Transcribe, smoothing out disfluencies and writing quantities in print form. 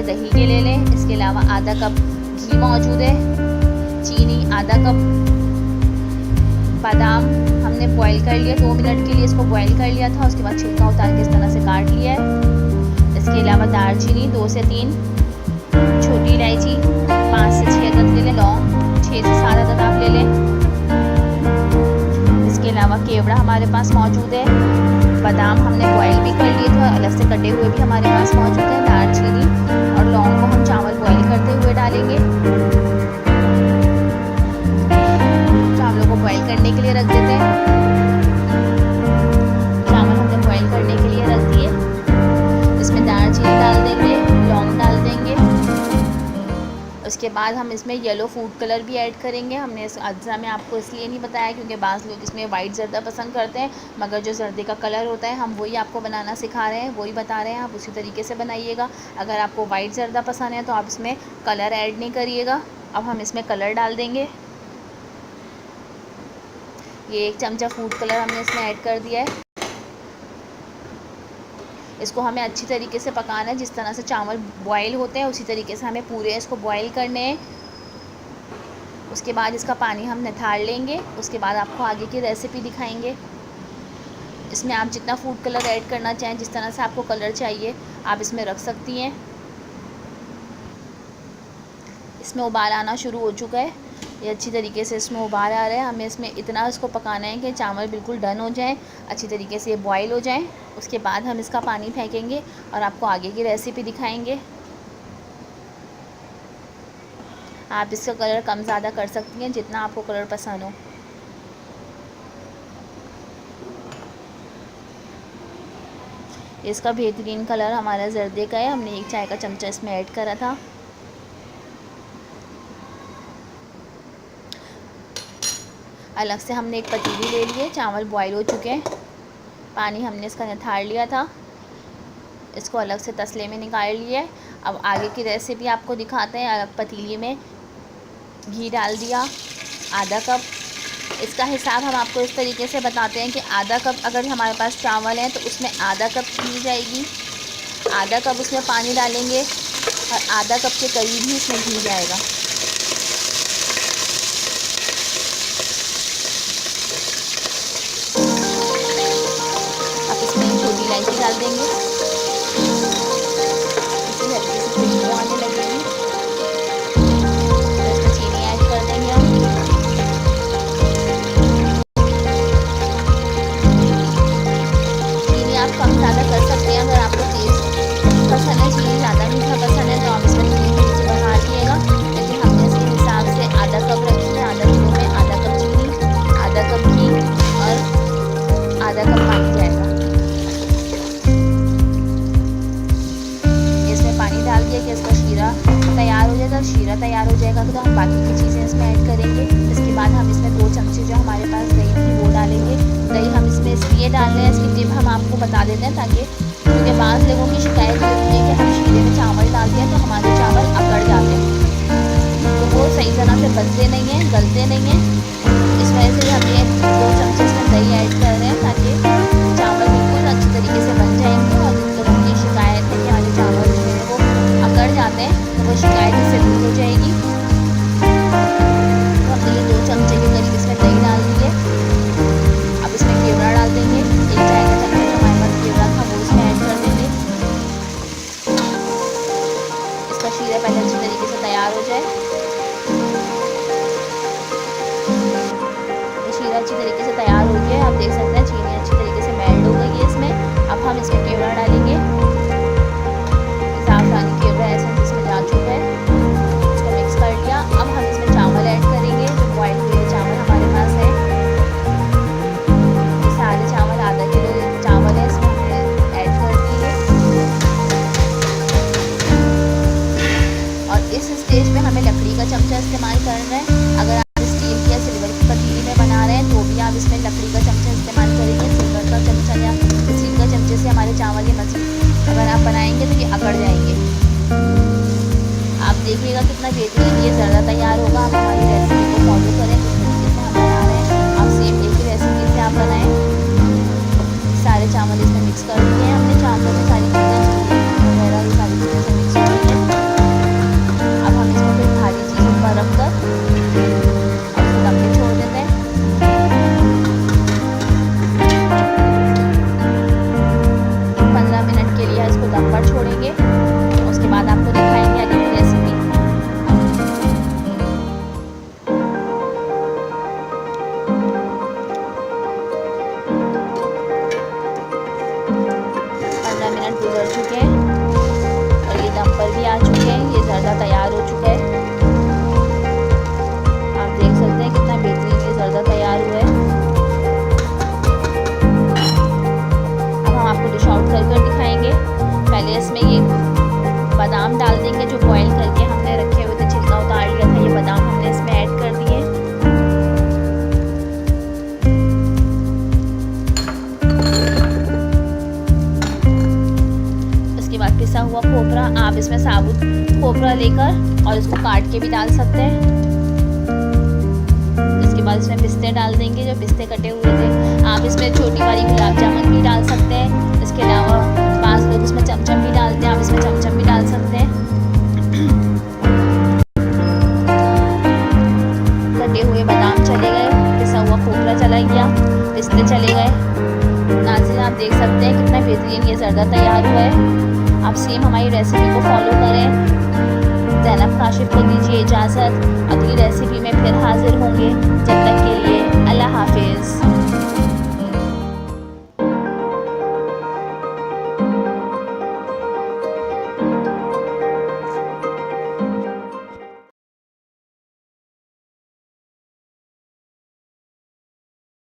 दही के ले लें। इसके अलावा आधा कप घी मौजूद है, चीनी आधा कप, बादाम हमने बॉईल कर लिया 2 मिनट के लिए, इसको बॉईल कर लिया था, उसके बाद छिलका उतार के इस तरह से काट लिया है। इसके अलावा दालचीनी 2 से 3, छोटी इलायची 5 से 6 अदद ले लें, लौंग 6 से 7 अदद आप ले लें। इसके अलावा केवड़ा हमारे पास मौजूद है, बादाम हमने बॉईल भी कर लिए थे, अलग से कटे हुए भी हमारे पास मौजूद है। दालचीनी और लौंग को हम चावल बॉईल करते हुए डालेंगे। चावलों को बॉईल करने के लिए रख देते हैं। चावल हमने बॉईल करने के लिए रख दिए। इसमें दालचीनी डाल देंगे, लौंग डाल देंगे। उसके बाद हम इसमें येलो फूड कलर भी ऐड करेंगे। हमने इस अज्जा में आपको इसलिए नहीं बताया क्योंकि बाज़ लोग इसमें वाइट ज़र्दा पसंद करते हैं, मगर जो ज़र्दे का कलर होता है हम वही आपको बनाना सिखा रहे हैं, वही बता रहे हैं, आप उसी तरीके से बनाइएगा। अगर आपको वाइट ज़र्दा पसंद है तो आप इसमें कलर ऐड नहीं करिएगा। अब हम इसमें कलर डाल देंगे। ये 1 चमचा फूड कलर हमने इसमें ऐड कर दिया है। इसको हमें अच्छी तरीके से पकाना है, जिस तरह से चावल बॉईल होते हैं उसी तरीके से हमें पूरे इसको बॉईल करने हैं। उसके बाद इसका पानी हम निथार लेंगे। उसके बाद आपको आगे की रेसिपी दिखाएंगे। इसमें आप जितना फूड कलर ऐड करना चाहें, जिस तरह से आपको कलर चाहिए आप इसमें रख सकती हैं। इसमें उबाल आना शुरू हो चुका है, ये अच्छी तरीके से इसमें उबाल आ रहा है। हमें इसमें इतना इसको पकाना है कि चावल बिल्कुल डन हो जाए, अच्छी तरीके से ये बॉईल हो जाए। उसके बाद हम इसका पानी फेंकेंगे और आपको आगे की रेसिपी दिखाएंगे। आप इसका कलर कम ज़्यादा कर सकती हैं जितना आपको कलर पसंद हो। इसका बेहतरीन कलर हमारा जर्दे का है। हमने 1 चाय का चमचा इसमें ऐड करा था। अलग से हमने एक पतीली ले ली है, चावल बॉईल हो चुके हैं, पानी हमने इसका निथार लिया था, इसको अलग से तसले में निकाल लिया है। अब आगे की रेसिपी आपको दिखाते हैं। अलग पतीली में घी डाल दिया आधा कप। इसका हिसाब हम आपको इस तरीके से बताते हैं कि आधा कप अगर हमारे पास चावल हैं तो उसमें आधा कप घी जाएगी, आधा कप उसमें पानी डालेंगे और आधा कप के करीब ही इसमें घी जाएगा। अब इसमें छोटी इलायची डाल देंगे, इससे हल्की सी खुशबू आने लगेगी। तो इसमें चीनी ऐड कर देंगे हम। चीनी आप कम ज़्यादा कर सकते हैं, अगर आपको टेस्ट पसंद है, चीनी ज़्यादा मीठा पसंद है तो आप इसमें चीनी थोड़ी सी बढ़ा लीजिएगा। लेकिन हमने इसके हिसाब से आधा कप रखी है, आधा किलो में आधा कप चीनी, आधा कप घी और आधा कप पानी जाएगा। पानी डाल दिया कि इसका शीरा तैयार हो जाएगा। शीरा तैयार हो जाएगा तो हम बाकी की चीज़ें इसमें ऐड करेंगे। इसके बाद हम इसमें 2 चमचे जो हमारे पास दही थी वो डालेंगे। दही हम इसमें इसलिए डाल रहे हैं, इसकी टिप हम आपको बता देते हैं ताकि, क्योंकि बाज़ लोगों की शिकायत ये होती है कि हम शीरे में चावल डालते हैं तो हमारे चावल अकड़ जाते हैं, तो वो सही तरह से बनते नहीं हैं, गलते नहीं हैं। इस वजह से हम ये 2 चमचे इसमें दही ऐड कर रहे हैं ताकि चावल बिल्कुल अच्छी तरीके से बन जाएंगे। और जिन लोगों की शिकायत है कि हमारे चावल जो है वो अकड़ जाते हैं तो वो शिकायत इससे दूर हो जाएगी। तो हमने ये 2 चमचे के करीब इसमें दही डाल दी है। अब इसमें केवड़ा डाल देंगे, 1 चाय का चम्मच जो हमारे पास केवड़ा था वो इसमें ऐड कर देंगे। इसका शीरा पहले अच्छी तरीके से तैयार हो जाए। ये शीरा अच्छी तरीके से तैयार हो गया है, आप देख सकते हैं चीनी अच्छी तरीके से मेल्ट हो गई है इसमें। अब हम इसमें केवड़ा डालेंगे। सावधानी केवड़ा एसेंस इसमें जा चुका है, इसको मिक्स कर लिया। अब हम इसमें चावल ऐड करेंगे, जो बॉयल हुए चावल हमारे पास है। ये सारे चावल आधा किलो चावल है, इसमें हमने ऐड कर दिए। और इस स्टेज पे हमें लकड़ी का चमचा इस्तेमाल करना है। अगर आप स्टील या सिल्वर की पतीली में बना रहे हैं तो भी आप इसमें लकड़ी का चमचा इस्तेमाल करेंगे। सिल्वर का चमचा या स्टील का चमचे से हमारे चावल ये मछली अगर आप बनाएंगे तो ये अकड़ जाएंगे। आप देखिएगा कितना बेहतरीन ये ज़र्दा तैयार होगा। आप हमारी रेसिपी को फॉलो करें, जिस तरीके से हम बना रहे हैं आप सेम एक ही रेसिपी से आप बनाएं। सारे चावल इसमें मिक्स कर दिए हैं हमने, चावलों में सारी चीज़ें वगैरह ये सारी चीज़ें मिक्स कर दी हैं। दम पर छोड़ेंगे। उसके बाद आपको दिखाएंगे आगे की रेसिपी। मिनट गुजर चुके हैं और ये दम पर भी आ चुके हैं। ये ज़र्दा तैयार हो चुका है। आप देख सकते हैं कितना बेहतरीन ये ज़र्दा तैयार हुआ है। अब हम आपको डिश आउट कर दिखाएंगे। पहले इसमें ये बादाम डाल देंगे जो बॉईल करके हमने रखे हुए थे, छिलका उतार लिया था। ये बादाम हमने इसमें ऐड कर दिए। पिसा हुआ खोपरा, आप इसमें साबुत खोपरा लेकर और इसको काट के भी डाल सकते हैं। इसके बाद इसमें पिस्ते डाल देंगे, जो पिस्ते कटे हुए थे। आप इसमें छोटी वाली गुलाब जामुन भी डाल सकते हैं। इसके अलावा पांच लोग इसमें चमचम भी डालते हैं, आप इसमें चमचम भी डाल सकते हैं। कटे हुए बादाम चले गए, पिसा हुआ खोपरा चला गया, पिस्ते चले गए। नाज़रीन आप देख सकते हैं कितना बेहतरीन ये ज़र्दा तैयार हुआ है। आप सेम हमारी रेसिपी को फॉलो करें। ज़ैनब काशिफ को दीजिए इजाज़त। अगली रेसिपी में फिर हाजिर होंगे।